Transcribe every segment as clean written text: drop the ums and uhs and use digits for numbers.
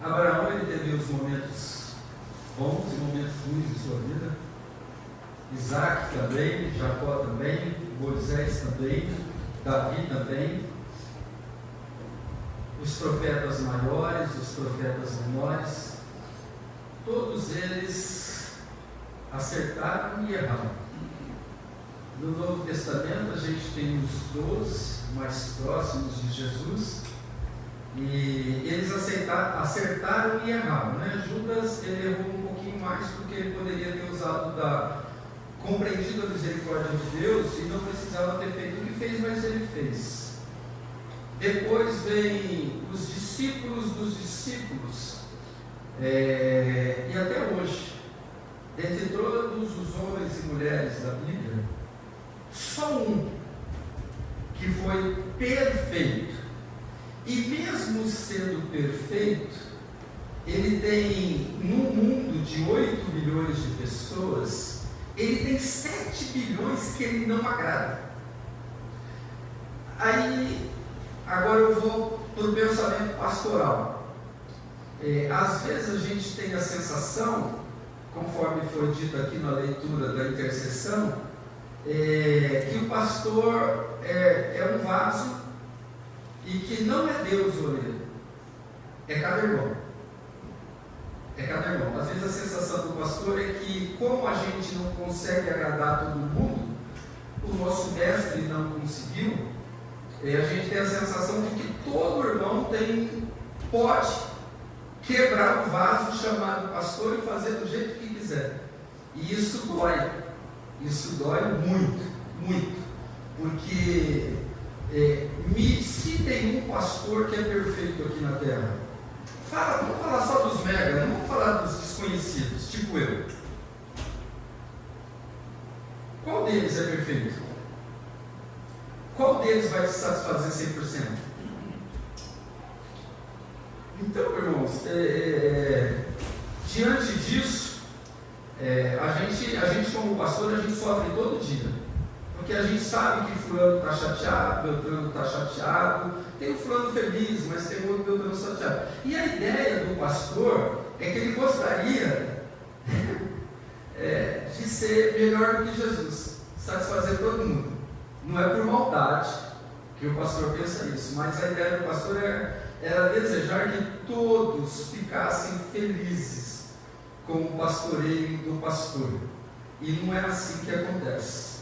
Abraão, ele teve os momentos bons e momentos ruins de sua vida. Isaac também, Jacó também, Moisés também, Davi também. Os profetas maiores, os profetas menores, todos eles acertaram e erraram. No Novo Testamento a gente tem os 12 mais próximos de Jesus, e eles acertaram e erraram, né? Judas, ele errou um pouquinho mais, porque ele poderia ter compreendido a misericórdia de Deus e não precisava ter feito o que fez, mas ele fez. Depois vem os discípulos dos discípulos, e até hoje, dentre todos os homens e mulheres da Bíblia, só um que foi perfeito. E mesmo sendo perfeito, ele tem, num mundo de 8 bilhões de pessoas, ele tem 7 bilhões que ele não agrada. Aí, agora eu vou para o pensamento pastoral. Às vezes a gente tem a sensação, conforme foi dito aqui na leitura da intercessão, que o pastor é um vaso e que não é Deus o oleiro, é cada irmão. É cada irmão. Às vezes a sensação do pastor é que, como a gente não consegue agradar todo mundo, o nosso mestre não conseguiu, a gente tem a sensação de que todo irmão pode quebrar o vaso chamado pastor e fazer do jeito que quiser. E isso dói. Isso dói muito, muito. Porque se tem um pastor que é perfeito aqui na terra, vamos falar só dos mega, não vamos falar dos desconhecidos, tipo eu. Qual deles é perfeito? Qual deles vai te satisfazer 100%? Então, irmãos, diante disso, a gente como pastor, a gente sofre todo dia. Porque a gente sabe que fulano está chateado, Beltrano está chateado, tem o fulano feliz, mas tem outro Beltrano chateado. E a ideia do pastor é que ele gostaria de ser melhor do que Jesus, satisfazer todo mundo. Não é por maldade que o pastor pensa isso, mas a ideia do pastor era desejar que todos ficassem felizes com o pastoreio do pastor. E não é assim que acontece.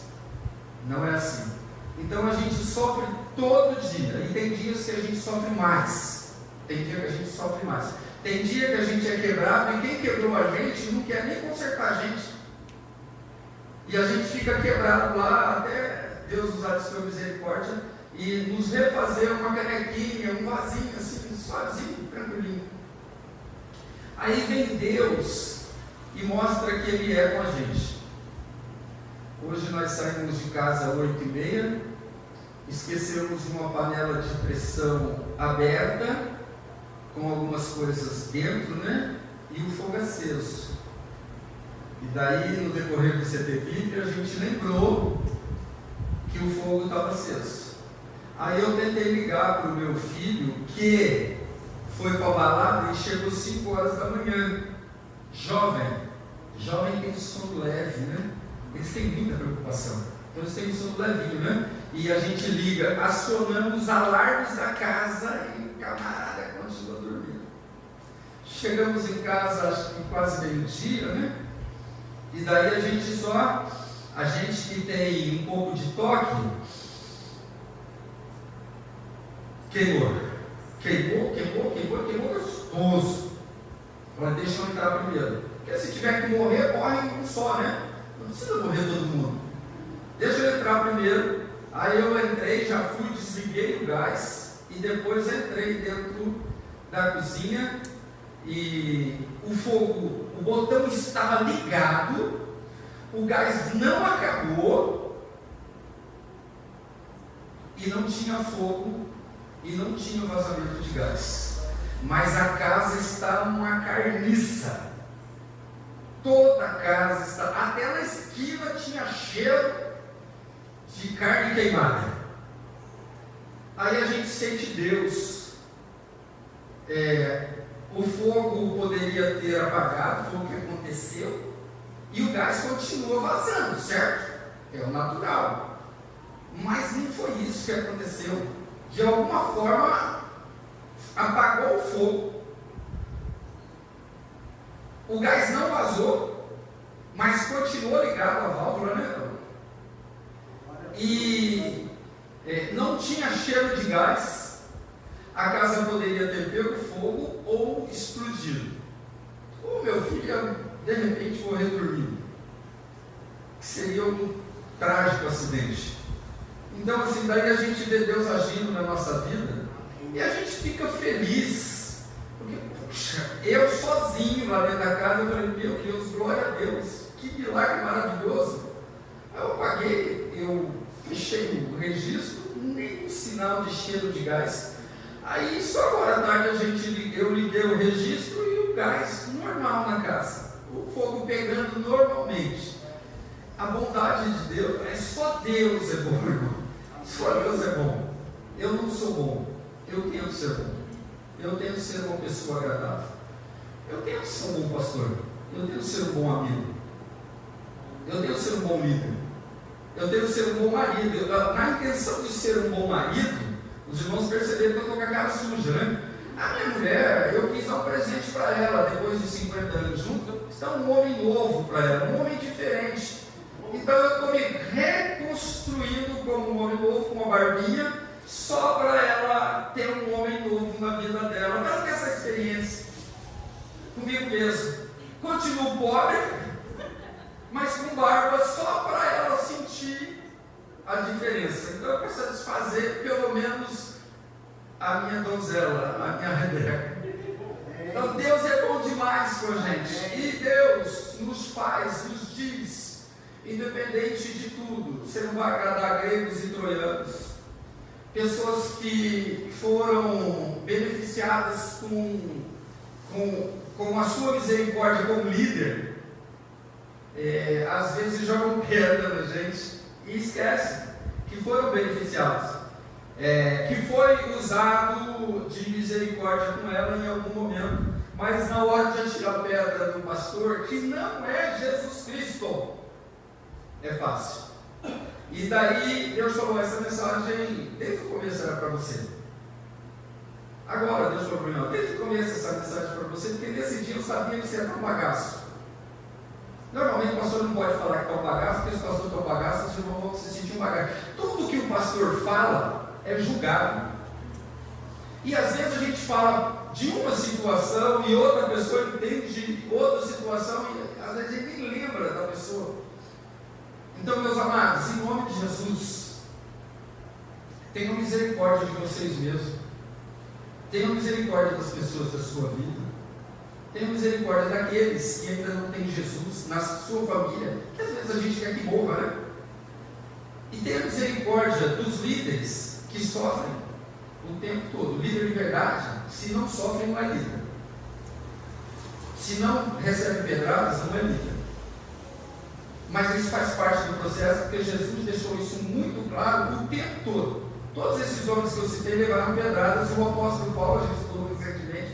Não é assim. Então a gente sofre todo dia. E tem dias que a gente sofre mais. Tem dia que a gente sofre mais. Tem dia que a gente é quebrado e quem quebrou a gente não quer nem consertar a gente. E a gente fica quebrado lá até Deus usar de sua misericórdia e nos refazer uma canequinha, um vasinho assim, sozinho, tranquilinho. Aí vem Deus e mostra que Ele é com a gente. Hoje nós saímos de casa às 8h30, esquecemos uma panela de pressão aberta, com algumas coisas dentro, né? E o fogo aceso. E daí, no decorrer do CPVIP, a gente lembrou que o fogo estava aceso. Aí eu tentei ligar para o meu filho, que foi para a balada e chegou 5 horas da manhã. Jovem tem sono leve, né? Eles têm muita preocupação. Então eles têm sono levinho, né? E a gente liga, acionando os alarmes da casa e o camarada continua dormindo. Chegamos em casa, acho que quase meio-dia, né? E daí a gente que tem um pouco de toque, queimou gostoso. Agora deixa eu entrar primeiro. Porque se tiver que morrer, morre um só, né? Não precisa morrer todo mundo. Deixa eu entrar primeiro. Aí eu entrei, já fui, desliguei o gás e depois entrei dentro da cozinha e o botão estava ligado, o gás não acabou e não tinha fogo e não tinha vazamento de gás. Mas a casa está uma carniça. Toda a casa está, até na esquina tinha cheiro de carne queimada. Aí a gente sente Deus o fogo poderia ter apagado, foi o que aconteceu, e o gás continua vazando, certo? É o natural. Mas não foi isso que aconteceu. De alguma forma, apagou o fogo. O gás não vazou, mas continuou ligado à válvula, né? E não tinha cheiro de gás. A casa poderia ter pego fogo ou explodido. O meu filho ia, de repente, morrer dormindo. Seria um trágico acidente. Então, assim, daí a gente vê Deus agindo na nossa vida e a gente fica feliz. Porque, puxa, eu sozinho lá dentro da casa, eu falei, meu Deus, glória a Deus, que milagre maravilhoso. Aí eu paguei, eu fechei o registro, nem um sinal de cheiro de gás. Aí só agora à tarde eu liguei o registro e o gás normal na casa. O fogo pegando normalmente. A bondade de Deus, só Deus é bom, irmão. Só Deus é bom. Eu não sou bom. Eu tento ser bom. Eu tento ser uma pessoa agradável. Eu tento ser um bom pastor. Eu tento ser um bom amigo. Eu tento ser um bom líder. Eu tento ser um bom marido. Na intenção de ser um bom marido, os irmãos perceberam que eu estou com a cara suja, né? A minha mulher, eu quis dar um presente para ela, depois de 50 anos juntos, está um homem novo para ela, um homem diferente. Então eu estou me reconstruindo como um homem novo, com uma barbinha, só para ela ter um homem novo na vida dela. Eu quero ter essa experiência comigo mesmo. Continuo pobre, mas com barba, só para ela sentir a diferença. Então eu quero satisfazer pelo menos a minha donzela, a minha Rebeca. Então Deus é bom demais com a gente. E Deus nos faz, nos diz, independente de tudo, você não vai agradar gregos e troianos, pessoas que foram beneficiadas com a sua misericórdia como líder, às vezes jogam pedra na gente e esquecem que foram beneficiados, que foi usado de misericórdia com ela em algum momento, mas na hora de atirar pedra do pastor, que não é Jesus Cristo, é fácil. E daí Deus falou, essa mensagem desde o começo era para você. Agora Deus falou para mim, desde o começo essa mensagem para você, porque nesse dia eu sabia que você era um bagaço. Normalmente o pastor não pode falar que está um bagaço, porque se o pastor está um bagaço, os irmãos vão se sentir um bagaço. Tudo que o pastor fala é julgado. E às vezes a gente fala de uma situação e outra pessoa entende de outra situação e às vezes a gente nem lembra da pessoa. Então, meus amados, em nome de Jesus, tenham misericórdia de vocês mesmos. Tenham misericórdia das pessoas da sua vida. Tenham misericórdia daqueles que ainda não têm Jesus na sua família, que às vezes a gente quer que morra, né? E tenham misericórdia dos líderes que sofrem o tempo todo. Líder de verdade, se não sofre, não é líder. Se não recebe pedradas, não é líder. Mas isso faz parte do processo, porque Jesus deixou isso muito claro o tempo todo. Todos esses homens que eu citei levaram pedradas, e o apóstolo Paulo, a gente estudou recentemente,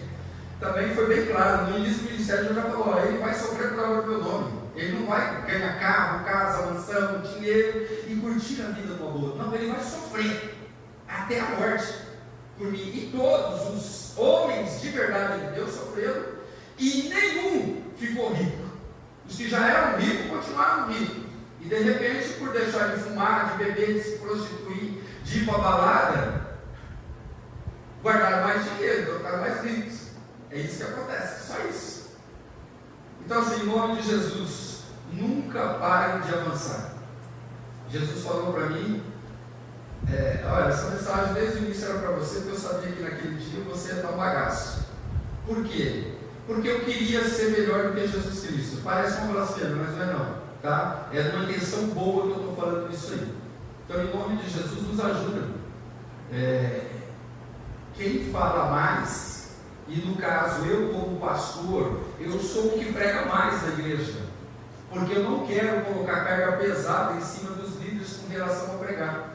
também foi bem claro. No início do ministério ele já falou, ele vai sofrer por causa do meu nome. Ele não vai ganhar carro, casa, mansão, dinheiro e curtir a vida numa boa. Não, ele vai sofrer até a morte por mim. E todos os homens de verdade de Deus sofreram e nenhum ficou rico. Os que já eram ricos continuaram ricos. E de repente, por deixar de fumar, de beber, de se prostituir, de ir para a balada, guardaram mais dinheiro, ficaram mais ricos. É isso que acontece, só isso. Então, assim, em nome de Jesus, nunca parem de avançar. Jesus falou para mim, olha, essa mensagem desde o início era para você, porque eu sabia que naquele dia você ia estar um bagaço. Por quê? Porque eu queria ser melhor do que Jesus Cristo. Parece uma blasfêmia, mas não é não, tá? É uma intenção boa que eu estou falando isso aí. Então, em nome de Jesus, nos ajuda. Quem fala mais, e no caso, eu como pastor, eu sou o que prega mais na igreja, porque eu não quero colocar carga pesada em cima dos líderes com relação a pregar.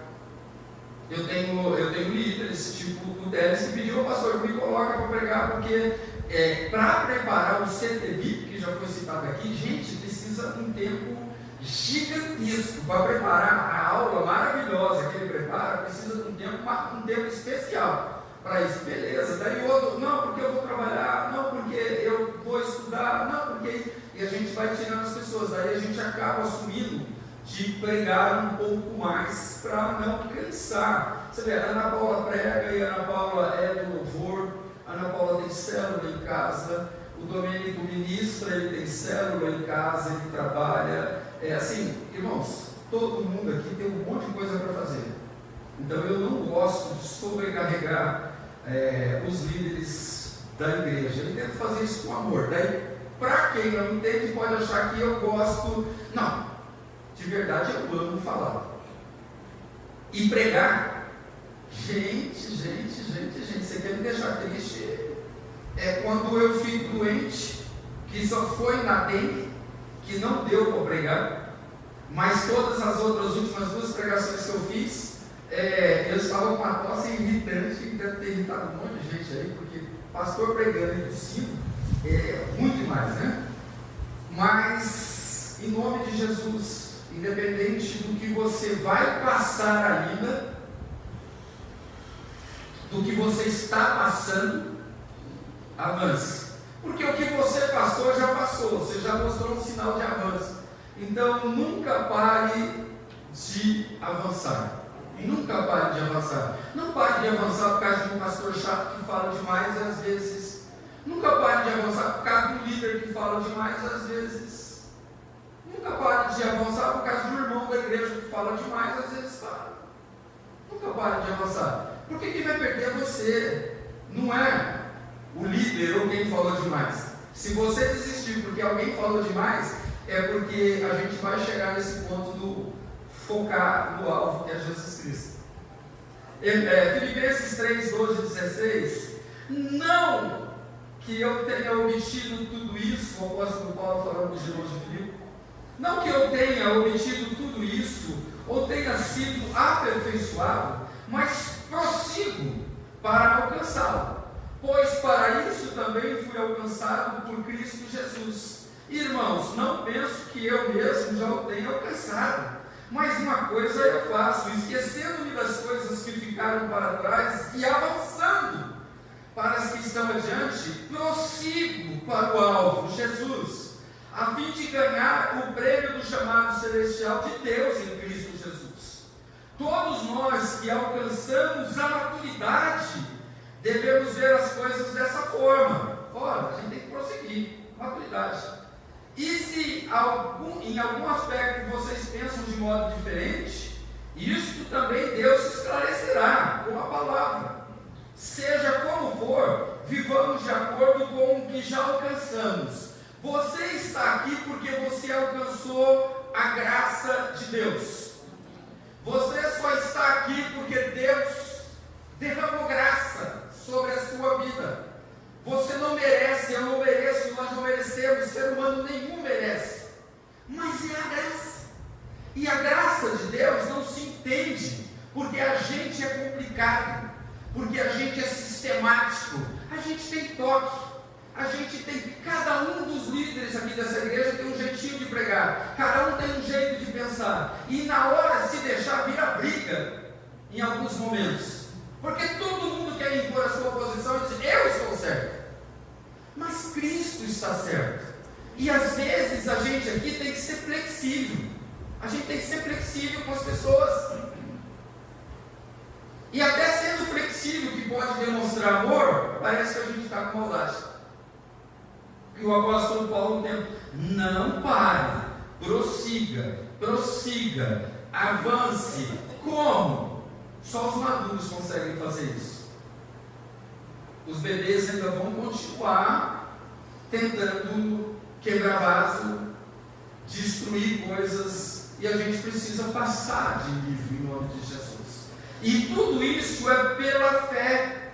Eu tenho líderes, tipo o Teles, que pediu, pastor, me coloca para pregar, porque para preparar o CTV, que já foi citado aqui, gente, precisa de um tempo gigantesco para preparar a aula maravilhosa que ele prepara, precisa de um tempo especial para isso. Beleza, daí o outro, não, porque eu vou trabalhar, não, porque eu vou estudar, não, porque... E a gente vai tirando as pessoas, daí a gente acaba assumindo de pregar um pouco mais para não cansar. Você vê, a Ana Paula prega e a Ana Paula é do louvor, a Ana Paula tem célula em casa, o Domênico ministra, ele tem célula em casa, ele trabalha. Assim, irmãos, todo mundo aqui tem um monte de coisa para fazer. Então eu não gosto de sobrecarregar os líderes da igreja. Eu tento fazer isso com amor. Daí, para quem não entende, pode achar que eu gosto. Não, de verdade eu amo falar. E pregar. Gente, você quer me deixar triste? É quando eu fico doente, que só foi na dengue, que não deu para pregar, mas todas as outras últimas 2 pregações que eu fiz, eu estava com uma tosse irritante, que deve ter irritado um monte de gente aí, porque pastor pregando e tossindo é ruim demais, né? Mas, em nome de Jesus, independente do que você vai passar ainda, do que você está passando, avance. Porque o que você passou, já passou, você já mostrou um sinal de avanço. Então, nunca pare de avançar. Nunca pare de avançar. Não pare de avançar por causa de um pastor chato que fala demais, às vezes. Nunca pare de avançar por causa de um líder que fala demais, às vezes. Nunca pare de avançar por causa de um irmão da igreja que fala demais, às vezes fala. Nunca pare de avançar. Porque quem vai perder é você. Não é o líder ou quem falou demais. Se você desistir porque alguém falou demais, é porque a gente vai chegar nesse ponto do focar no alvo, que é Jesus Cristo. Filipenses 3, 12 e 16. Não que eu tenha obtido tudo isso, o apóstolo Paulo falando de irmãos de Filipe, não que eu tenha obtido tudo isso, ou tenha sido aperfeiçoado, mas prossigo para alcançá-lo, pois para isso também fui alcançado por Cristo Jesus. Irmãos, não penso que eu mesmo já o tenha alcançado, mas uma coisa eu faço, esquecendo-me das coisas que ficaram para trás e avançando para as que estão adiante, prossigo para o alvo, Jesus, a fim de ganhar o prêmio do chamado celestial de Deus em Cristo Jesus. Todos nós que alcançamos a maturidade, devemos ver as coisas dessa forma. Ora, a gente tem que prosseguir, maturidade. E se em algum aspecto vocês pensam de modo diferente, isto também Deus esclarecerá com a palavra. Seja como for, vivamos de acordo com o que já alcançamos. Você está aqui porque você alcançou a graça de Deus. Você só está aqui porque Deus derramou graça sobre a sua vida. Você não merece, eu não mereço, nós não merecemos, ser humano nenhum merece. Mas é a graça. E a graça de Deus não se entende, porque a gente é complicado, porque a gente é sistemático, a gente tem toque, a gente tem, cada um dos líderes aqui dessa igreja tem um jeitinho de pregar, cada um tem um jeito de pensar, e na hora, se deixar, vira briga em alguns momentos, porque todo mundo quer impor a sua posição e dizer, eu estou certo, mas Cristo está certo. E às vezes a gente aqui tem que ser flexível, a gente tem que ser flexível com as pessoas, e até sendo flexível, que pode demonstrar amor, parece que a gente está com maldade. E o apóstolo Paulo tem, não pare, prossiga, avance. Como? Só os maduros conseguem fazer isso. Os bebês ainda vão continuar tentando quebrar vaso, destruir coisas, e a gente precisa passar de nível em nome de Jesus. E tudo isso é pela fé,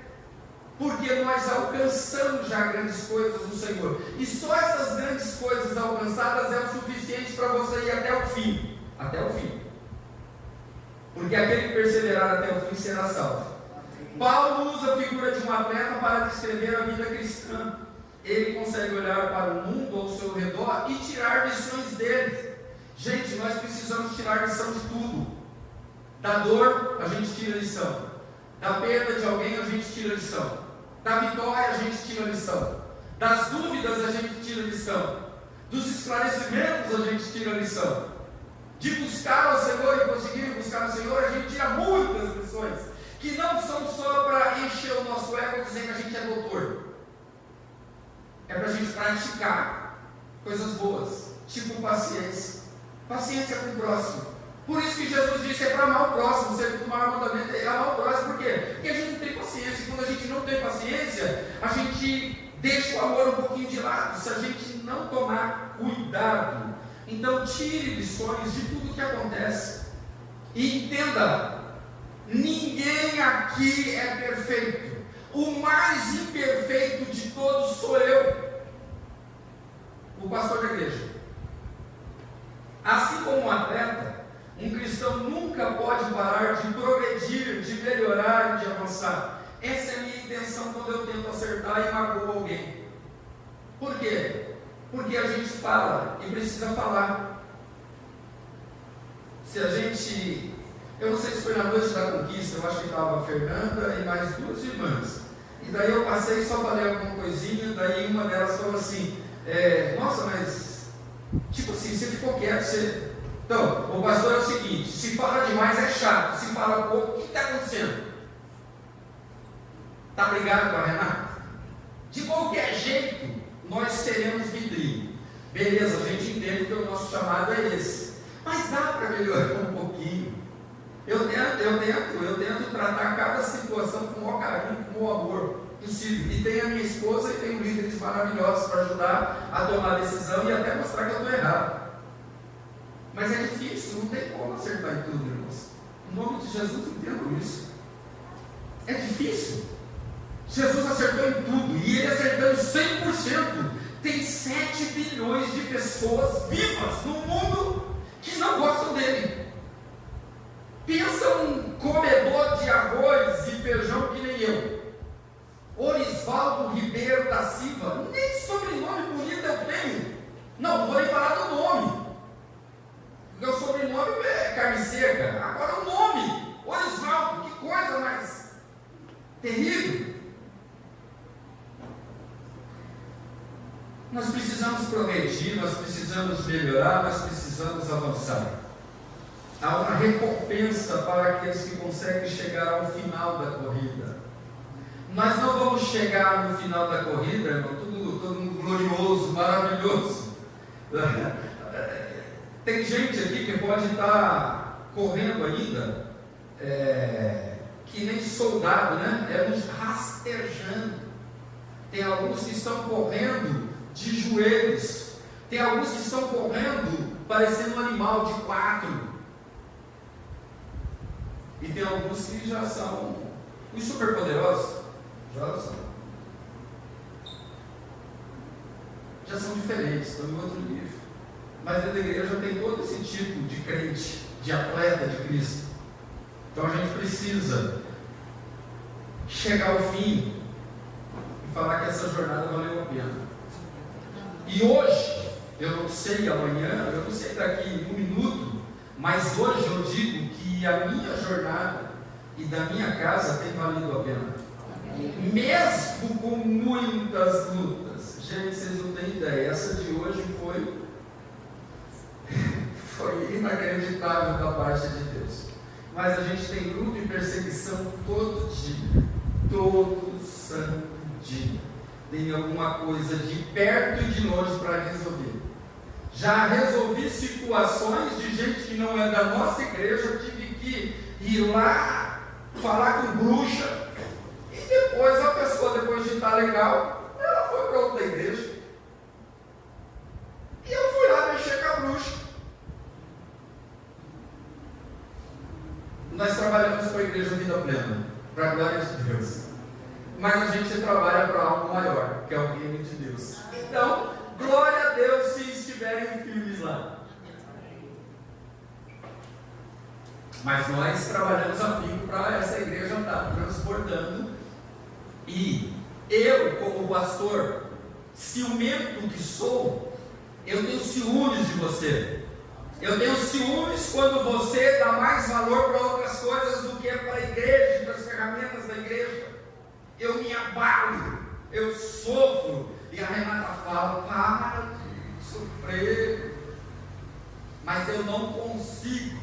porque nós alcançamos já grandes coisas no Senhor, e só essas grandes coisas alcançadas é o suficiente para você ir até o fim, porque aquele que perseverar até o fim será salvo. Paulo usa a figura de um atleta para descrever a vida cristã. ele consegue olhar para o mundo ao seu redor e tirar lições dele. Gente, nós precisamos tirar lição de tudo. Da dor, a gente tira lição. Da perda de alguém, a gente tira lição. Da vitória, a gente tira lição. Das dúvidas, a gente tira lição. Dos esclarecimentos, a gente tira lição. De buscar o Senhor e conseguir buscar o Senhor, a gente tira muitas lições, que não são só para encher o nosso ego dizendo que a gente é doutor. É para a gente praticar coisas boas, tipo paciência. Paciência com o próximo. Por isso que Jesus disse, é para amar o próximo. O segundo maior mandamento é amar o próximo. Por quê? Porque a gente não tem paciência. E quando a gente não tem paciência, a gente deixa o amor um pouquinho de lado. Se a gente não tomar cuidado. Então tire lições de tudo que acontece. E entenda, ninguém aqui é perfeito. O mais imperfeito de todos sou eu, o pastor da igreja. Assim como um atleta, um cristão nunca pode parar de progredir, de melhorar e de avançar. Essa é a minha intenção quando eu tento acertar e magoar alguém. Por quê? Porque a gente fala e precisa falar. Se a gente... Eu não sei se foi na noite da conquista, eu acho que estava a Fernanda e mais duas irmãs. E daí eu passei e só falei alguma coisinha, daí uma delas falou assim, nossa, mas... Tipo assim, você ficou quieto, você... Então, o pastor é o seguinte, se fala demais é chato, se fala pouco, o que está acontecendo? Está brigado com a Renata? De qualquer jeito, nós teremos vitrine. Beleza, a gente entende que o nosso chamado é esse. Mas dá para melhorar um pouquinho. Eu tento tratar cada situação com o maior carinho, com o maior amor possível. E tenho a minha esposa e tenho líderes maravilhosos para ajudar a tomar decisão e até mostrar que eu estou errado. Mas é difícil, não tem como acertar em tudo, irmãos. Em nome de Jesus, entendo isso. É difícil. Jesus acertou em tudo, e ele acertando 100%. Tem 7 bilhões de pessoas vivas no mundo que não gostam dele. Pensa um comedor de arroz e feijão que nem eu. Orisvaldo Ribeiro da Silva, nem sobrenome bonito eu tenho. Não vou nem falar do nome. Meu sobrenome é carne seca. Agora o nome, Orisvaldo, que coisa mais terrível. Nós precisamos progredir, nós precisamos melhorar, nós precisamos avançar. Há uma recompensa para aqueles que conseguem chegar ao final da corrida. Nós não vamos chegar no final da corrida, irmão, todo mundo glorioso, maravilhoso. Tem gente aqui que pode estar correndo ainda, que nem soldado, né? Uns rastejando. Tem alguns que estão correndo de joelhos. Tem alguns que estão correndo parecendo um animal de 4. E tem alguns que já são os superpoderosos. Já são diferentes, estão em outro nível. Mas dentro da igreja tem todo esse tipo de crente, de atleta de Cristo. Então a gente precisa chegar ao fim e falar que essa jornada valeu a pena. E hoje, eu não sei amanhã, eu não sei daqui 1 minuto, mas hoje eu digo que a minha jornada e da minha casa tem valido a pena. Mesmo com muitas lutas. Gente, vocês não têm ideia, essa de hoje foi inacreditável da parte de Deus. Mas a gente tem luta e perseguição todo dia, todo santo dia. Tem alguma coisa de perto e de longe para resolver. Já resolvi situações de gente que não é da nossa igreja, eu tive que ir lá falar com bruxa, e depois a pessoa, depois de estar legal, ela foi para outra igreja. E eu fui lá mexer com a bruxa. Nós trabalhamos com a igreja Vida Plena, para a glória de Deus. Mas a gente trabalha para algo maior, que é o reino de Deus. Então, glória a Deus se estiverem firmes lá. Mas nós trabalhamos a fim para essa igreja estar transbordando. E eu, como pastor, ciumento que sou, eu tenho ciúmes de você. Eu tenho ciúmes quando você dá mais valor para outras coisas do que para a igreja, para as ferramentas da igreja. Eu me abalo, eu sofro. E a Renata fala: para de sofrer. Mas eu não consigo,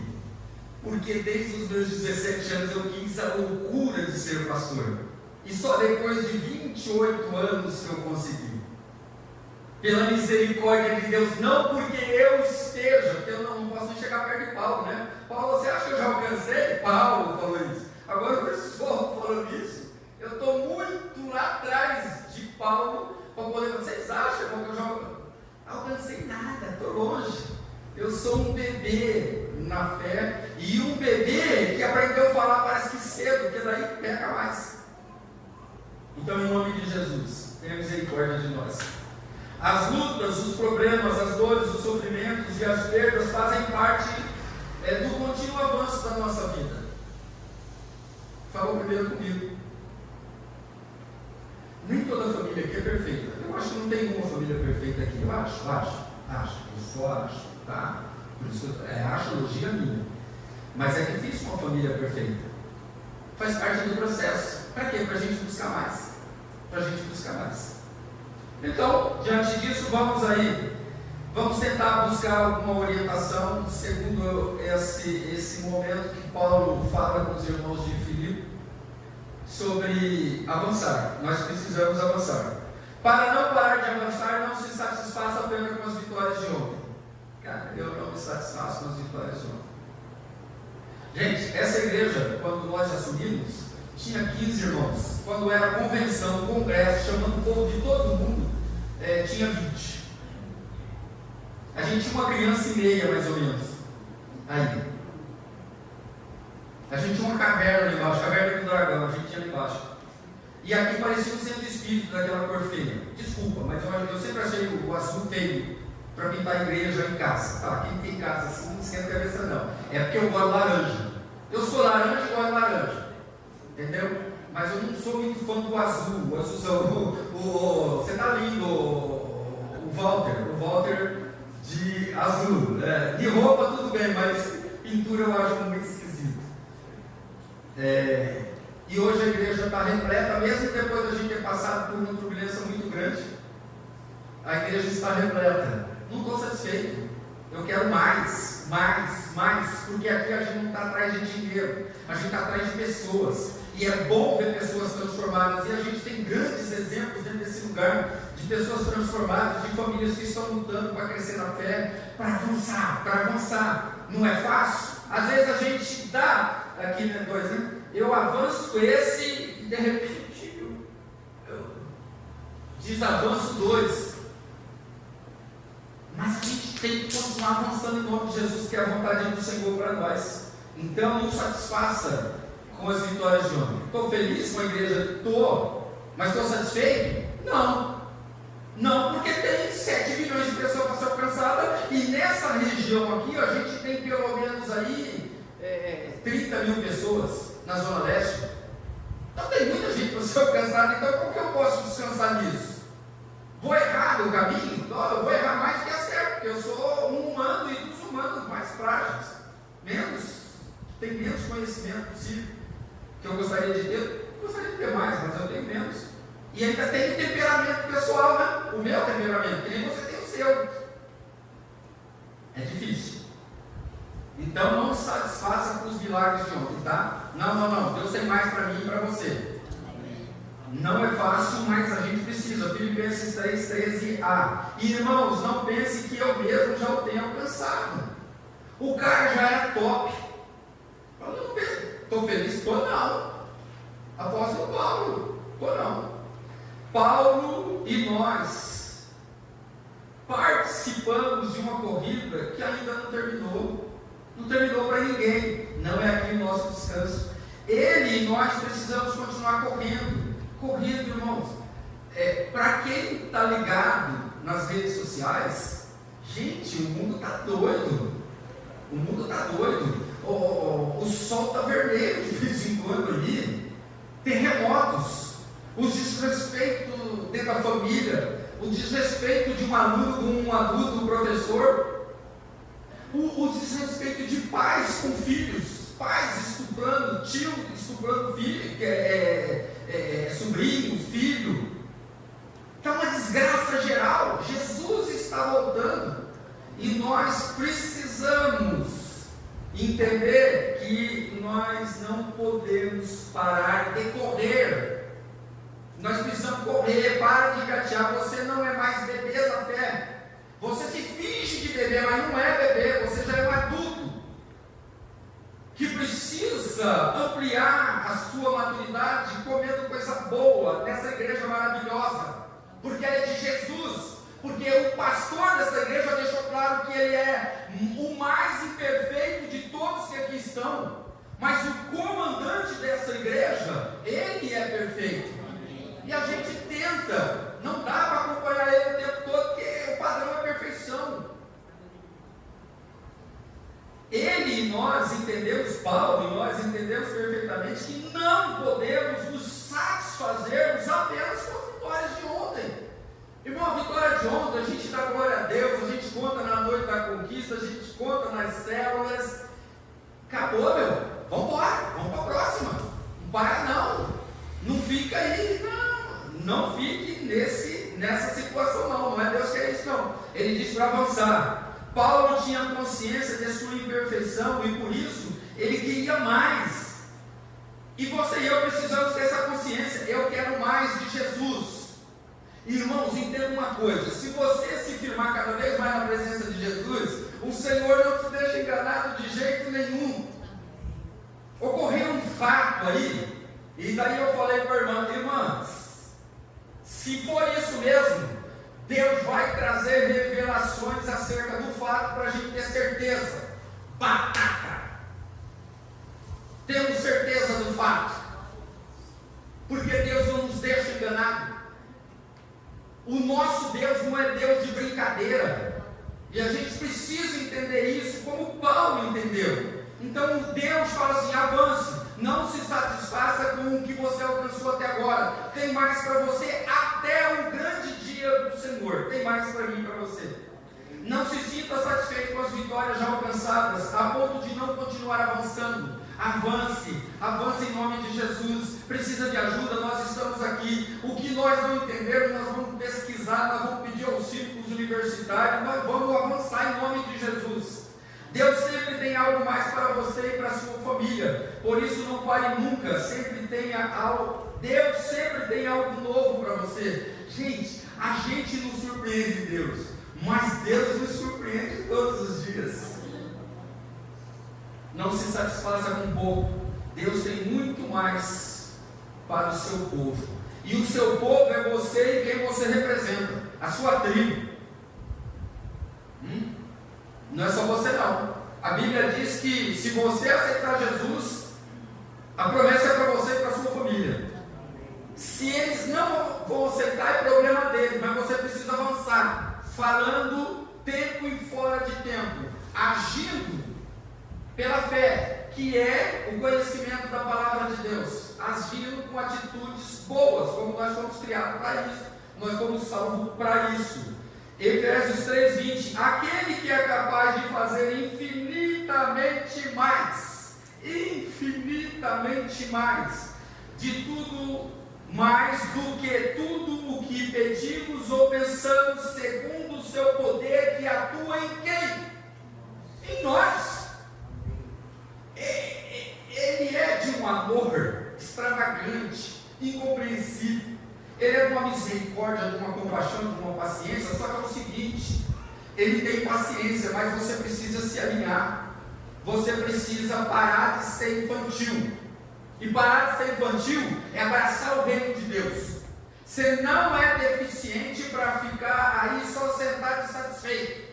porque desde os meus 17 anos eu quis a loucura de ser pastor. E só depois de 28 anos que eu consegui. Pela misericórdia de Deus, não porque eu esteja, porque eu não posso chegar perto de Paulo, né? Paulo, você acha que eu já alcancei? Paulo falou isso. Agora o pessoal falando isso, eu estou muito lá atrás de Paulo, para poder, vocês acham que eu já alcancei nada, estou longe. Eu sou um bebê na fé, e um bebê que aprendeu a falar parece que cedo, porque daí pega mais. Então, em nome de Jesus, tenha misericórdia de nós. As lutas, os problemas, as dores, os sofrimentos e as perdas fazem parte do contínuo avanço da nossa vida. Falou primeiro comigo. Nem toda família aqui é perfeita. Eu acho que não tem uma família perfeita aqui. Eu acho. Eu só acho, tá? Por isso acho elogio minha. Mas é difícil uma família perfeita. Faz parte do processo. Para quê? Para a gente buscar mais. Então, diante disso, vamos tentar buscar alguma orientação, segundo esse momento que Paulo fala com os irmãos de Filipe, sobre avançar. Nós precisamos avançar. Para não parar de avançar, não se satisfaça apenas com as vitórias de ontem. Cara, eu não me satisfaço com as vitórias de ontem. Gente, essa igreja, quando nós assumimos, tinha 15 irmãos. Quando era convenção, congresso, chamando o povo de todo mundo, tinha 20. A gente tinha uma criança e meia, mais ou menos. Aí. A gente tinha uma caverna ali embaixo, caverna do dragão, a gente tinha ali embaixo. E aqui parecia um centro espírita daquela cor feia. Desculpa, mas eu sempre achei o azul feio para pintar a igreja em casa. Tá? Quem tem casa assim não esquenta a cabeça não. É porque eu gosto de laranja. Eu sou laranja e gosto de laranja. Entendeu? Mas eu não sou muito fã do azul. O azul, você tá lindo, o Walter de azul. De roupa tudo bem, mas pintura eu acho muito esquisito. E hoje a igreja está repleta, mesmo depois da gente ter passado por uma turbulência muito grande. A igreja está repleta. Não estou satisfeito. Eu quero mais, porque aqui a gente não está atrás de dinheiro, a gente está atrás de pessoas. E é bom ver pessoas transformadas, e a gente tem grandes exemplos dentro desse lugar, de pessoas transformadas, de famílias que estão lutando para crescer na fé, para avançar. Não é fácil? Às vezes a gente dá, aqui né, dois, né? Eu avanço esse e de repente eu desavanço 2. Mas a gente tem que continuar avançando em nome de Jesus, que é a vontade do Senhor para nós. Então não satisfaça com as vitórias de ontem. Estou feliz com a igreja? Estou. Mas estou satisfeito? Não, porque tem 7 milhões de pessoas para ser alcançadas, e nessa região aqui a gente tem pelo menos aí 30 mil pessoas na Zona Leste. Então tem muita gente para ser alcançada. Então como que eu posso descansar nisso? Vou errar no caminho? Não, eu vou errar mais que acerto, porque eu sou um humano, e dos humanos mais frágeis. Tem menos conhecimento possível que eu gostaria de ter. Eu gostaria de ter mais, mas eu tenho menos. E ainda tem o temperamento pessoal, né? O meu temperamento, que nem você tem o seu. É difícil. Então não se satisfaça com os milagres de ontem, tá? Não. Deus tem mais para mim e para você. Não é fácil, mas a gente precisa. Filipenses 3:13a. Irmãos, não pense que eu mesmo já o tenho alcançado. O cara já era top. Eu não estou feliz? Estou não. Apóstolo Paulo? Estou não. Paulo e nós participamos de uma corrida que ainda não terminou. Não terminou para ninguém. Não é aqui o nosso descanso. Ele e nós precisamos continuar correndo. Correndo, irmãos. Para quem está ligado nas redes sociais, gente, o mundo está doido. O mundo está doido. O sol está vermelho de vez em quando ali. Terremotos. Os desrespeitos dentro da família. o desrespeito de um aluno com um adulto, um professor, o desrespeito de pais com filhos, pais estuprando, tio estuprando filho, sobrinho, filho. Está uma desgraça geral. Jesus está voltando e nós precisamos entender que nós não podemos parar de correr. Nós precisamos correr. Para de gatear. Você não é mais bebê da fé. Você se finge de bebê, mas não é bebê. Você já é um adulto que precisa ampliar a sua maturidade comendo coisa boa nessa igreja maravilhosa, porque ela é de Jesus. Porque o pastor dessa igreja deixou claro que ele é o mais imperfeito de todos que aqui estão, mas o comandante dessa igreja, ele é perfeito. E a gente tenta, não dá para acompanhar ele o tempo todo, porque o padrão é perfeição. Ele e nós entendemos, Paulo e nós entendemos perfeitamente que não podemos nos satisfazermos apenas com as vitórias de ontem. Irmão, a vitória de ontem, a gente dá glória a Deus, a gente conta na noite da conquista, a gente conta nas células. Acabou, meu. Vamos embora, vamos para a próxima. Não para não. Não fica aí, não fique nessa situação não é Deus que é isso não. Ele diz para avançar. Paulo tinha consciência de sua imperfeição e por isso ele queria mais. E você e eu precisamos ter essa consciência. Eu quero mais de Jesus. Irmãos, entenda uma coisa: se você se firmar cada vez mais na presença de Jesus, o Senhor não te deixa enganado de jeito nenhum. Ocorreu um fato aí, e daí eu falei para a irmã: irmãs, se for isso mesmo, Deus vai trazer revelações acerca do fato para a gente ter certeza. Batata! Temos certeza do fato, porque Deus não nos deixa enganado. O nosso Deus não é Deus de brincadeira, e a gente precisa entender isso como Paulo entendeu. Então Deus fala assim: avance, não se satisfaça com o que você alcançou até agora, tem mais para você até o grande dia do Senhor, tem mais para mim e para você. Não se sinta satisfeito com as vitórias já alcançadas, a ponto de não continuar avançando. Avance, avance em nome de Jesus. Precisa de ajuda, nós estamos aqui. O que nós não entendermos, nós vamos pesquisar, nós vamos pedir auxílio para os universitários, nós vamos avançar em nome de Jesus. Deus sempre tem algo mais para você e para a sua família, por isso não pare nunca, sempre tenha algo. Deus sempre tem algo novo para você. Gente, a gente não surpreende Deus, mas Deus nos surpreende todos os dias. Não se satisfaça com pouco. Deus tem muito mais para o seu povo. E o seu povo é você e quem você representa, a sua tribo. Não é só você não. A Bíblia diz que se você aceitar Jesus, a promessa é para você e para a sua família. Se eles não vão aceitar, é problema deles, mas você precisa avançar, falando tempo e fora de tempo, agindo pela fé, que é o conhecimento da palavra de Deus, agindo com atitudes boas, como nós fomos criados para isso, nós fomos salvos para isso. Efésios 3:20, aquele que é capaz de fazer infinitamente mais, de tudo mais do que tudo o que pedimos ou pensamos, segundo o seu poder que atua em quem? Em nós. Ele é de um amor extravagante, incompreensível. Ele é de uma misericórdia, de uma compaixão, de uma paciência. Só que é o seguinte: ele tem paciência, mas você precisa se alinhar. Você precisa parar de ser infantil. E parar de ser infantil é abraçar o reino de Deus. Você não é deficiente para ficar aí só sentado e satisfeito.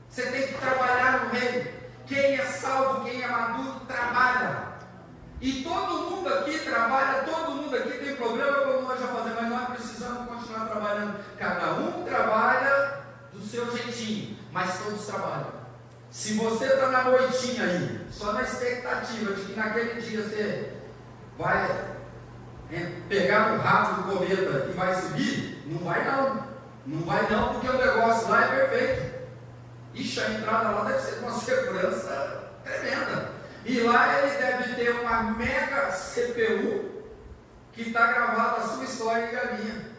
Você tem que trabalhar no reino. Quem é salvo, quem é maduro, trabalha. E todo mundo aqui trabalha, todo mundo aqui tem problema como nós já fazemos, mas nós precisamos continuar trabalhando. Cada um trabalha do seu jeitinho, mas todos trabalham. Se você está na noitinha aí, só na expectativa de que naquele dia você vai pegar o rabo do cometa e vai subir, não vai não. Não vai não, porque o negócio lá é perfeito. Ixi, a entrada lá deve ser uma segurança tremenda. E lá ele deve ter uma mega CPU que está gravada a sua história e a minha.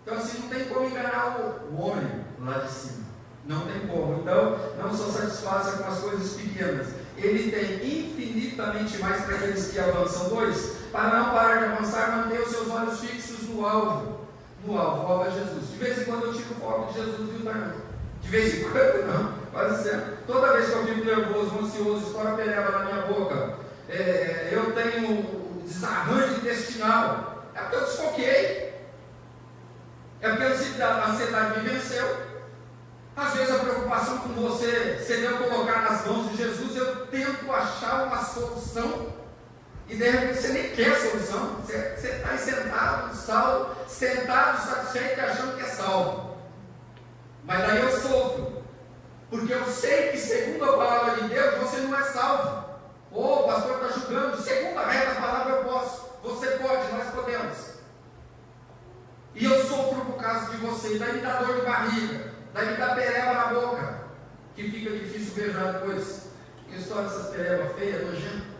Então assim, não tem como enganar o homem lá de cima. Não tem como. Então, não só satisfaça com as coisas pequenas. Ele tem infinitamente mais para aqueles que avançam. 2. Para não parar de avançar, mantenha os seus olhos fixos no alvo. No alvo, o alvo é Jesus. De vez em quando eu tiro o foco de Jesus, viu, Tarnão? De vez em quando não, quase sempre. Toda vez que eu fico nervoso, ansioso, estoura a pereba na minha boca, eu tenho desarranjo intestinal, é porque eu desfoquei. É porque a ansiedade me venceu. Às vezes a preocupação com você, se eu colocar nas mãos de Jesus, eu tento achar uma solução, e de repente você nem quer solução, você está aí sentado, salvo, sentado, satisfeito, achando que é salvo. Mas daí eu sofro, porque eu sei que segundo a palavra de Deus, você não é salvo. O pastor está julgando, segundo a regra da palavra eu posso, você pode, nós podemos. E eu sofro por causa de você, daí me dá dor de barriga, daí me dá pereba na boca, que fica difícil beijar depois. Que história dessas perebas feias, nojentas?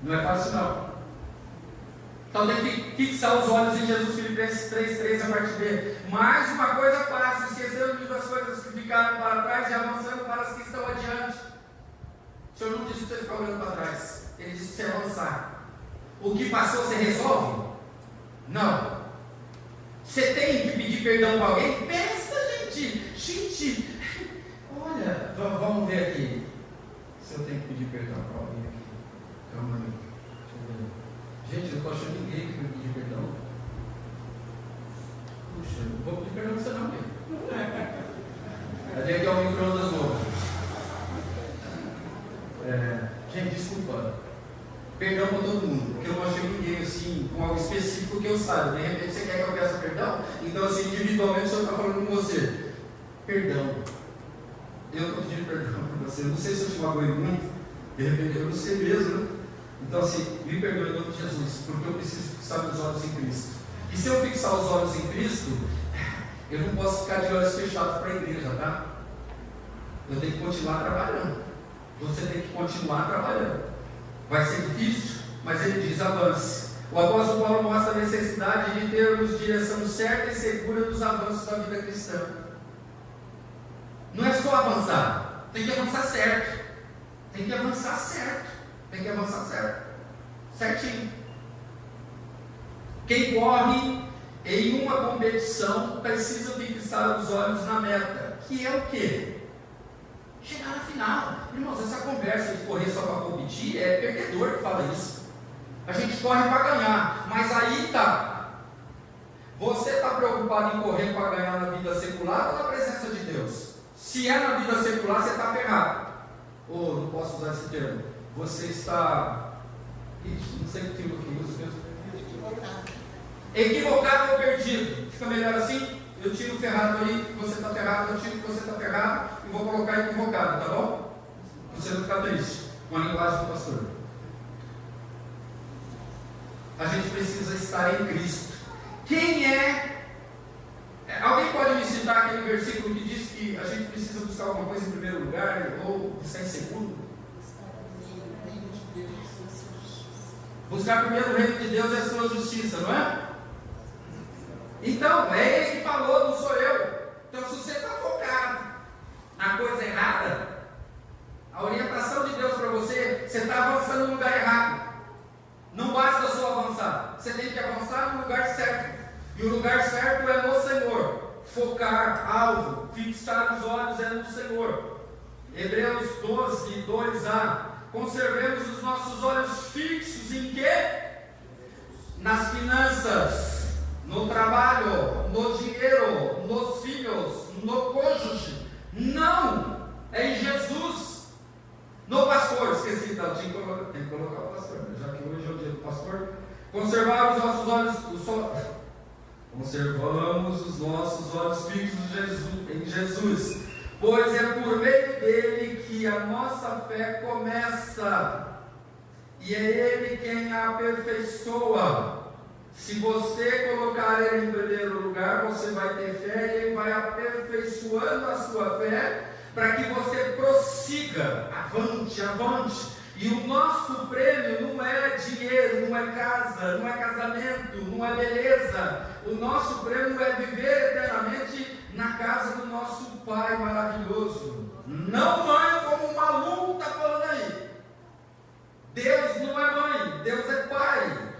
Não é fácil não. Então tem que fixar os olhos em Jesus, Filipenses 3:3 a parte B. Mais uma coisa fácil, esquecendo das coisas que ficaram para trás e avançando para as que estão adiante. O Senhor não disse para você ficar olhando para trás, Ele disse para você avançar. O que passou você resolve? Não. Você tem que pedir perdão para alguém? Pensa, gente, olha, vamos ver aqui, se eu tenho que pedir perdão para alguém aqui. Calma aí, gente, eu não estou achando ninguém que me pedir perdão. Puxa, eu não vou pedir perdão para você não, mesmo. Cadê aqui o micro-ondas novo? Gente, desculpa. Perdão para todo mundo, porque eu não achei ninguém assim, com algo específico que eu saiba. De repente você quer que eu peça perdão? Então, assim, individualmente o Senhor está falando com você. Perdão. Eu estou pedindo perdão para você. Eu não sei se eu te magoei muito. De repente eu não sei mesmo, né? Então, assim, me perdoe em nome de Jesus, porque eu preciso fixar meus olhos em Cristo. E se eu fixar os olhos em Cristo, eu não posso ficar de olhos fechados para a igreja, tá? Eu tenho que continuar trabalhando. Você tem que continuar trabalhando. Vai ser difícil, mas ele diz: avance. O apóstolo Paulo mostra a necessidade de termos direção certa e segura dos avanços da vida cristã. Não é só avançar, tem que avançar certo. Tem que avançar certo. Tem que avançar certo. Certinho. Quem corre em uma competição precisa fixar os olhos na meta, que é o quê? Chegar na final. Irmãos, essa conversa de correr só para competir é perdedor que fala isso. A gente corre para ganhar, mas aí tá. Você está preocupado em correr para ganhar na vida secular ou na presença de Deus? Se é na vida secular, você está ferrado. Ou não posso usar esse termo. Você está. Ixi, não sei que termo que usa mesmo. Equivocado ou perdido. Fica melhor assim? Eu tiro o ferrado aí, você está ferrado, eu tiro que você está ferrado e vou colocar equivocado, tá bom? Você não ficar triste com a linguagem do pastor. A gente precisa estar em Cristo. Quem é? Alguém pode me citar aquele versículo que diz que a gente precisa buscar alguma coisa em primeiro lugar ou buscar em segundo? Buscar primeiro o reino de Deus e a sua justiça, não é? Então, é Ele que falou, não sou eu. Então, se você está focado na coisa errada, a orientação de Deus para você, você está avançando no lugar errado. Não basta só avançar, você tem que avançar no lugar certo. E o lugar certo é no Senhor. Focar, alvo, fixar os olhos é no Senhor. Hebreus 12, 2a. Conservemos os nossos olhos fixos em quê? Nas finanças, no trabalho, no dinheiro, nos filhos, no cônjuge. Não! É em Jesus. No pastor, esqueci, tá? Tem que colocar o pastor, né? Já que hoje é o dia do pastor. Conservar os nossos olhos. Conservamos os nossos olhos fixos em Jesus, pois é por meio dele que a nossa fé começa, e é ele quem a aperfeiçoa. Se você colocar ele em primeiro você vai ter fé e Ele vai aperfeiçoando a sua fé para que você prossiga, avante, avante. E o nosso prêmio não é dinheiro, não é casa, não é casamento, não é beleza. O nosso prêmio é viver eternamente na casa do nosso Pai maravilhoso. Não mãe, como o maluco está falando aí. Deus não é mãe, Deus é Pai.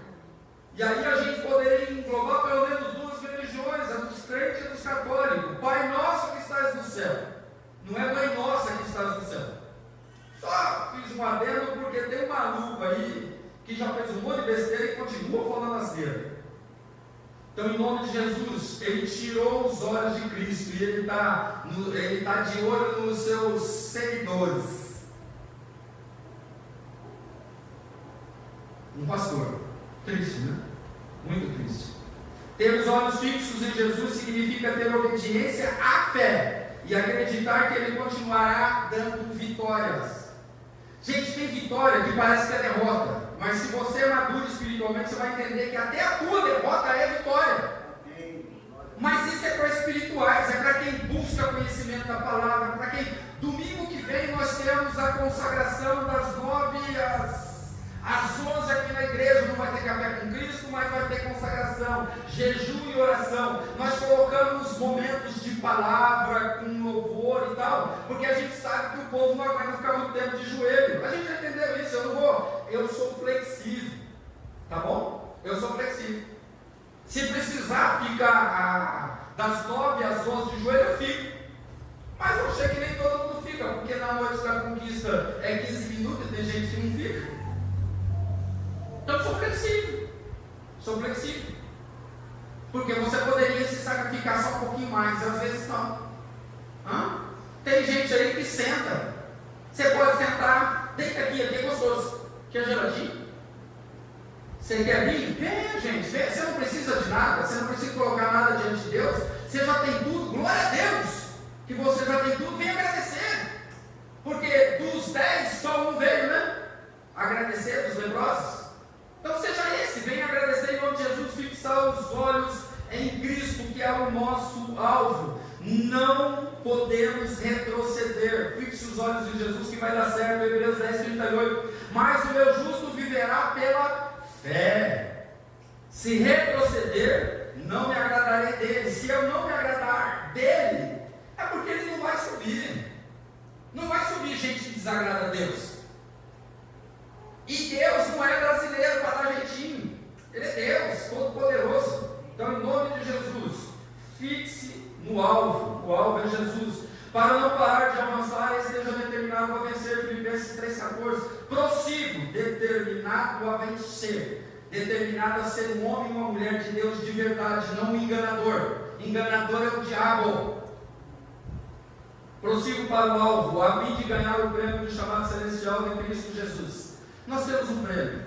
E aí a gente poderia englobar pelo menos duas religiões, a dos crentes e a dos católicos. Pai nosso que estás no céu. Não é mãe nossa que estás no céu. Só fiz um adendo porque tem um maluco aí que já fez um monte de besteira e continua falando asneira. Então, em nome de Jesus, ele tirou os olhos de Cristo e ele está de olho nos seus seguidores. Um pastor, triste, né? Muito triste. Ter os olhos fixos em Jesus significa ter obediência à fé e acreditar que Ele continuará dando vitórias. Gente, tem vitória que parece que é derrota, mas se você é maduro espiritualmente, você vai entender que até a tua derrota é vitória. Mas isso é para espirituais, é para quem busca conhecimento da palavra, para quem domingo que vem nós temos a consagração das 9 às 11 aqui na igreja. Não vai ter café com Cristo, mas vai ter consagração, jejum e oração. Nós colocamos momentos de palavra, com louvor e tal, porque a gente sabe que o povo não aguenta ficar muito tempo de joelho. A gente já entendeu isso, eu sou flexível, tá bom? Eu sou flexível. Se precisar ficar das 9 às 11 de joelho, eu fico. Mas eu sei que nem todo mundo fica, porque na noite da conquista é 15 minutos e tem gente que não fica. Então eu sou flexível. Sou flexível. Porque você poderia se sacrificar só um pouquinho mais, às vezes não. Tem gente aí que senta. Você pode sentar, deita aqui é gostoso. Quer geladinho? Você quer vir? Vem, gente. Vem. Você não precisa de nada, você não precisa colocar nada diante de Deus. Você já tem tudo. Glória a Deus que você já tem tudo. Vem agradecer. Porque dos 10, só um veio, né? Agradecer dos leprosos. Então seja esse, venha agradecer em nome de Jesus, fixar os olhos em Cristo, que é o nosso alvo. Não podemos retroceder. Fixe os olhos em Jesus que vai dar certo. Hebreus 10:38. Mas o meu justo viverá pela fé. Se retroceder, não me agradarei dele. Se eu não me agradar dele, é porque ele não vai subir. Não vai subir gente que desagrada a Deus. E Deus não é brasileiro para dar jeitinho. Ele é Deus, todo-poderoso. Então, em nome de Jesus, fixe no alvo. O alvo é Jesus. Para não parar de avançar, esteja determinado a vencer. Filipenses 3,14. Prossigo, determinado a vencer. Determinado a ser um homem e uma mulher de Deus de verdade, não um enganador. Enganador é o diabo. Prossigo para o alvo, a fim de ganhar o prêmio do chamado celestial de Cristo Jesus. Nós temos um prêmio.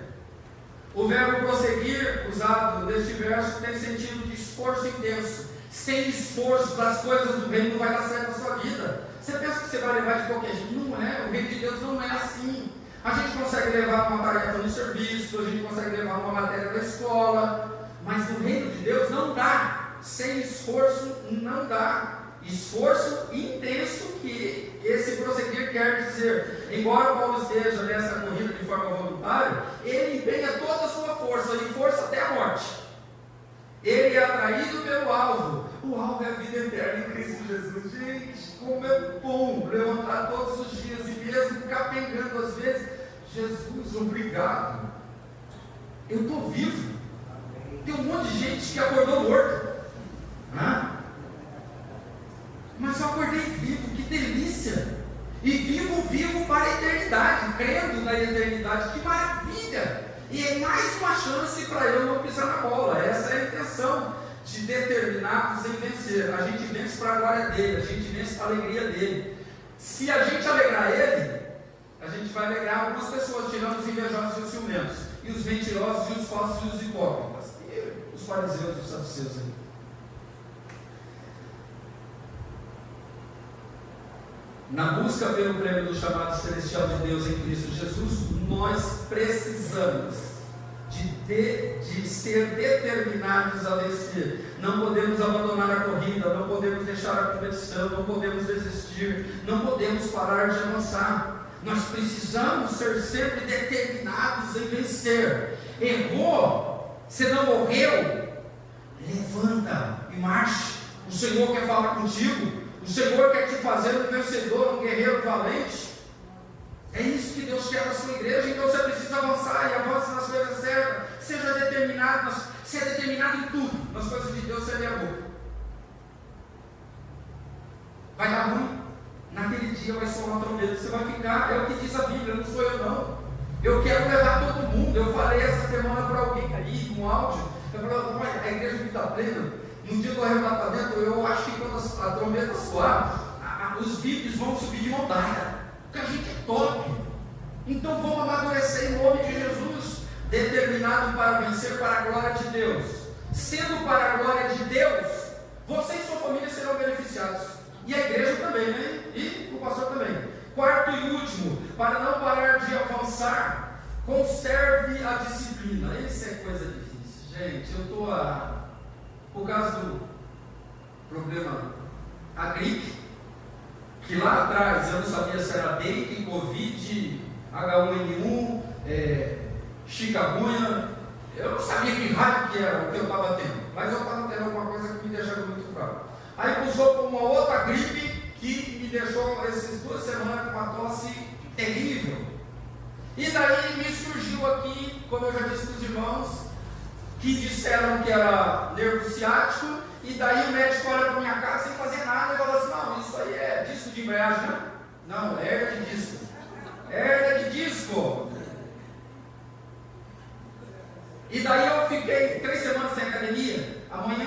O verbo prosseguir, usado neste verso, tem sentido de esforço intenso. Sem esforço para as coisas do reino não vai dar certo na sua vida. Você pensa que você vai levar de qualquer jeito? Não é, o reino de Deus não é assim. A gente consegue levar uma tarefa no serviço, a gente consegue levar uma matéria da escola, mas no reino de Deus não dá. Sem esforço não dá. Esforço intenso que esse prosseguir quer dizer. Embora Paulo esteja nessa corrida de forma voluntária, ele empenha toda a sua força, e força até a morte. Ele é atraído pelo alvo. O alvo é a vida eterna em Cristo Jesus. Gente, como é bom levantar todos os dias e mesmo capengando às vezes. Jesus, obrigado. Eu estou vivo. Tem um monte de gente que acordou morto. Mas eu acordei vivo, que delícia! E vivo para a eternidade, crendo na eternidade, que maravilha! E é mais uma chance para eu não pisar na bola. Essa é a intenção de determinados em vencer. A gente vence para a glória dele, a gente vence para a alegria dele. Se a gente alegrar ele, a gente vai alegrar algumas pessoas, tirando os invejosos e os ciumentos, e os mentirosos e os falsos e os hipócritas, e os fariseus e os saduceus aí. Na busca pelo prêmio do chamado celestial de Deus em Cristo Jesus, nós precisamos de ser determinados a vencer. Não podemos abandonar a corrida, não podemos deixar a competição, não podemos desistir, não podemos parar de avançar. Nós precisamos ser sempre determinados em vencer. Errou, você não morreu, levanta e marche. O Senhor quer falar contigo, o Senhor quer te fazer um vencedor, um guerreiro valente. É isso que Deus quer da sua igreja. Então você precisa avançar e avance nas coisas certas. Seja determinado, seja determinado em tudo. Nas coisas de Deus, você lê a boca. Vai dar ruim. Naquele dia vai soar uma trombeta. Você vai ficar, é o que diz a Bíblia, não sou eu não. Eu quero levar todo mundo. Eu falei essa semana para alguém aí, no áudio. Eu falei, a igreja que está plena. No dia do arrebatamento, eu acho que quando a trombeta soar, os vídeos vão subir de montanha. Porque a gente é top. Então vamos amadurecer em nome de Jesus, determinado para vencer para a glória de Deus. Sendo para a glória de Deus, você e sua família serão beneficiados. E a igreja também, né? E o pastor também. Quarto e último, para não parar de avançar, conserve a disciplina. Isso é coisa difícil. Gente, eu estou por causa do problema, a gripe, que lá atrás eu não sabia se era dengue, covid, H1N1, chikungunya, eu não sabia que raio que era o que eu estava tendo, mas eu estava tendo alguma coisa que me deixava muito fraco. Aí pulsou para uma outra gripe que me deixou essas 2 semanas com uma tosse terrível. E daí me surgiu aqui, como eu já disse para os irmãos, que disseram que era nervo ciático. E daí o médico olha para minha cara sem fazer nada e fala assim: não, isso aí é disco de embreagem, né? Não, é hernia de disco. Hernia de disco. E daí eu fiquei 3 semanas sem academia. Amanhã,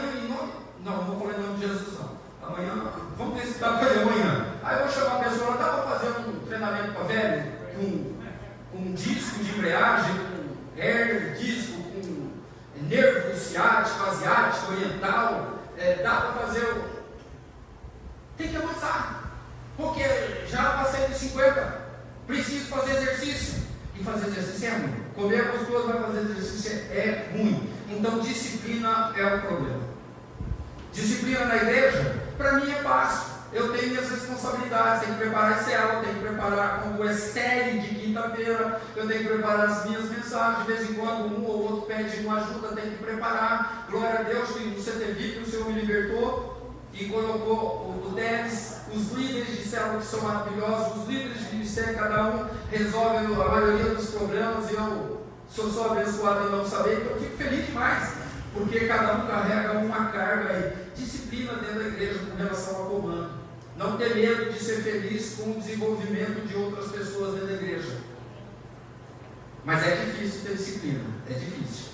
não vou falar em nome de Jesus não. Amanhã, vamos ver se dá para fazer amanhã. Aí eu vou chamar a pessoa, dá para fazer um treinamento para velho? Com disco de embreagem, com hernia de disco, com nervo ciático, asiático, oriental. Dá para fazer tem que avançar, porque já passei dos 50, preciso fazer exercício, e fazer exercício é ruim, comer gostoso, vai fazer exercício é ruim. Então disciplina é o problema. Disciplina na igreja, para mim é fácil. Eu tenho minhas responsabilidades, tenho que preparar esse aula, tenho que preparar quando é série de quinta-feira, eu tenho que preparar as minhas mensagens, de vez em quando um ou outro pede uma ajuda, tenho que preparar. Glória a Deus que no CTV o Senhor me libertou e colocou o Denis, os líderes de célula que são maravilhosos, os líderes de ministério, cada um resolve a maioria dos problemas, e eu sou só abençoado em não saber, então eu fico feliz demais, porque cada um carrega uma carga aí. Disciplina dentro da igreja com relação ao comando. Não ter medo de ser feliz com o desenvolvimento de outras pessoas dentro da igreja. Mas é difícil ter disciplina, é difícil.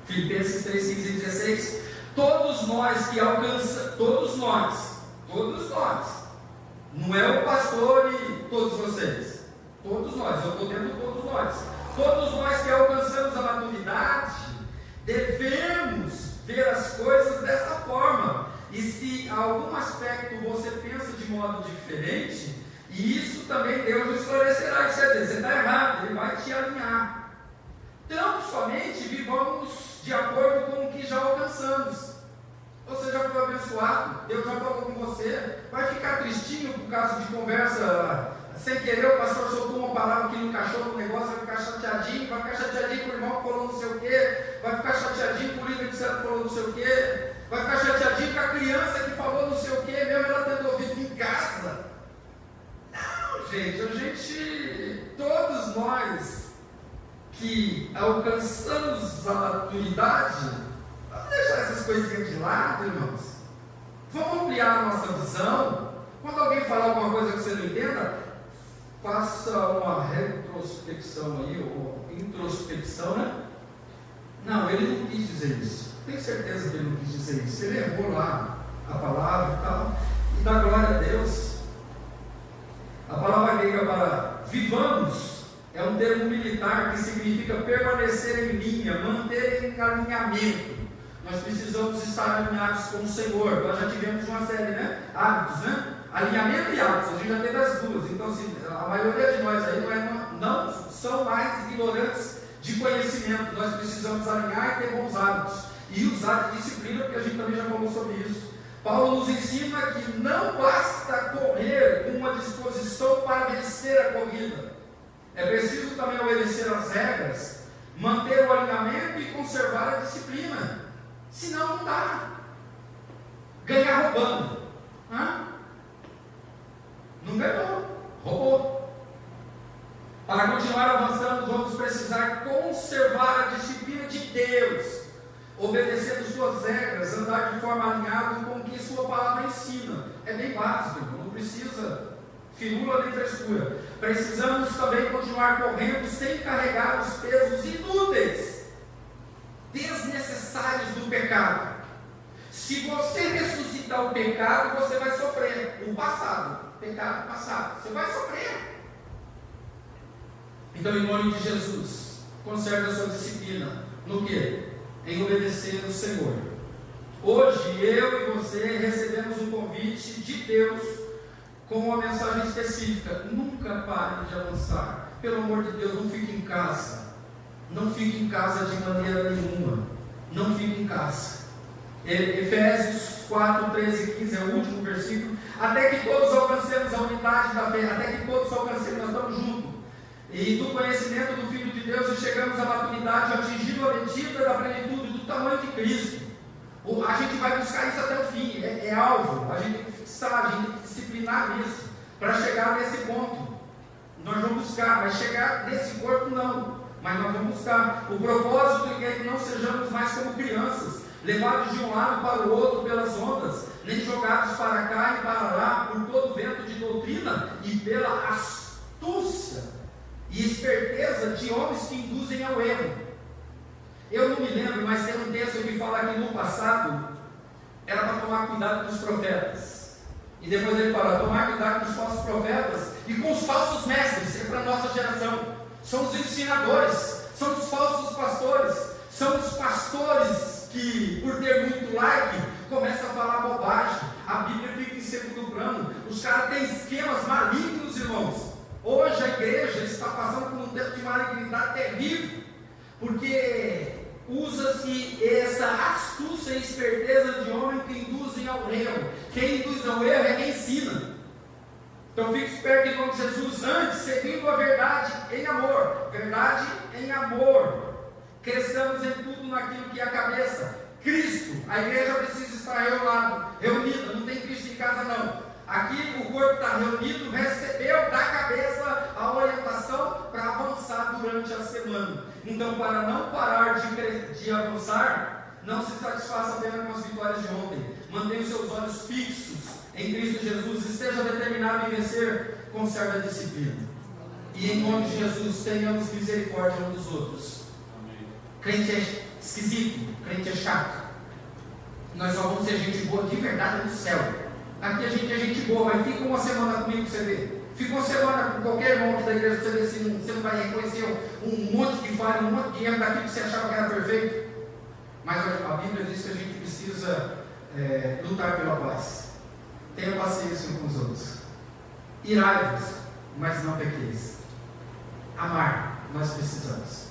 Filipenses 3, 15 e 16. Todos nós que alcançamos, todos nós, não é o pastor e todos vocês, todos nós, eu estou dentro de todos nós que alcançamos a maturidade, devemos ver as coisas dessa forma. E se algum aspecto você pensa de modo diferente, isso também Deus esclarecerá. Você está errado, Ele vai te alinhar. Então, somente vivamos de acordo com o que já alcançamos. Você já foi abençoado, Deus já falou com você. Vai ficar tristinho por causa de conversa sem querer, o pastor soltou uma palavra que não encaixou no negócio, vai ficar chateadinho com o irmão que falou não sei o quê, vai ficar chateadinho com o líder que falou não sei o quê, vai ficar chateadinho com a criança que falou não sei o quê, mesmo ela tendo ouvido em casa. Não, gente, todos nós que alcançamos a maturidade, vamos deixar essas coisinhas de lado, irmãos. Vamos ampliar a nossa visão. Quando alguém falar alguma coisa que você não entenda, faça uma retrospecção aí, ou introspecção, né? Não, ele não quis dizer isso. Tenho certeza que ele não quis dizer isso. Ele errou lá a palavra e tal. E dá glória a Deus. A palavra grega para vivamos é um termo militar que significa permanecer em linha, manter em alinhamento. Nós precisamos estar alinhados com o Senhor. Nós já tivemos uma série, né? Hábitos, né? Alinhamento e hábitos, a gente já teve as duas. Então, a maioria de nós aí não são mais ignorantes de conhecimento, nós precisamos alinhar e ter bons hábitos, e usar de disciplina, porque a gente também já falou sobre isso. Paulo nos ensina que não basta correr com uma disposição para vencer a corrida, é preciso também obedecer às regras, manter o alinhamento e conservar a disciplina, senão não dá. Ganhar roubando, não ganhou, roubou. Para continuar avançando, vamos precisar conservar a disciplina de Deus, obedecendo suas regras, andar de forma alinhada com o que sua palavra ensina. É bem básico, não precisa firula nem frescura. Precisamos também continuar correndo sem carregar os pesos inúteis, desnecessários do pecado. Se você ressuscitar o pecado, você vai sofrer o passado, pecado passado, você vai sofrer. Então, em nome de Jesus, conserve a sua disciplina. No que? Em obedecer ao Senhor. Hoje, eu e você recebemos um convite de Deus com uma mensagem específica. Nunca pare de avançar. Pelo amor de Deus, não fique em casa. Não fique em casa de maneira nenhuma. Não fique em casa. Efésios 4, 13 e 15 é o último versículo. Até que todos alcancemos a unidade da fé. Até que todos alcancemos, nós estamos juntos. E do conhecimento do Filho de Deus, e chegamos à maturidade, atingindo a medida da plenitude do tamanho de Cristo. A gente vai buscar isso até o fim, é alvo, a gente tem que fixar, a gente tem que disciplinar nisso, para chegar nesse ponto. Nós vamos buscar, mas chegar nesse corpo não, mas nós vamos buscar. O propósito é que não sejamos mais como crianças, levados de um lado para o outro pelas ondas, nem jogados para cá e para lá por todo vento de doutrina e pela astúcia e esperteza de homens que induzem ao erro. Eu não me lembro, mas tem um texto que fala que no passado era para tomar cuidado com os profetas, e depois ele fala, tomar cuidado com os falsos profetas e com os falsos mestres. É para a nossa geração, são os ensinadores, são os falsos pastores, são os pastores que, por ter muito like, começam a falar bobagem, a Bíblia fica em segundo plano, os caras têm esquemas malignos, irmãos. Hoje a igreja está passando por um tempo de malignidade terrível, porque usa-se essa astúcia e esperteza de homens que induzem ao erro. Quem induz ao erro é quem ensina. Então fique esperto em nome de Jesus, antes, seguindo a verdade em amor. Verdade em amor. Cresçamos em tudo naquilo que é a cabeça, Cristo. A igreja precisa estar reunida, não tem Cristo em casa não. Aqui o corpo está reunido, recebeu da cabeça a orientação para avançar durante a semana. Então, para não parar de avançar, não se satisfaça apenas com as vitórias de ontem. Mantenha os seus olhos fixos em Cristo Jesus. Esteja determinado em vencer, conserve a disciplina. E em nome de Jesus, tenhamos misericórdia uns dos outros. Crente é esquisito, crente é chato. Nós só vamos ser gente boa de verdade no céu. Aqui a gente é gente boa, mas fica uma semana comigo para você ver. Fica uma semana com qualquer irmão aqui da igreja para você ver se você não vai reconhecer um monte de falha, um monte de erro daquilo que você achava que era perfeito. Mas a Bíblia diz que a gente precisa lutar pela paz. Tenha paciência uns com os outros. Irai-vos, mas não pequeis. Amar, nós precisamos.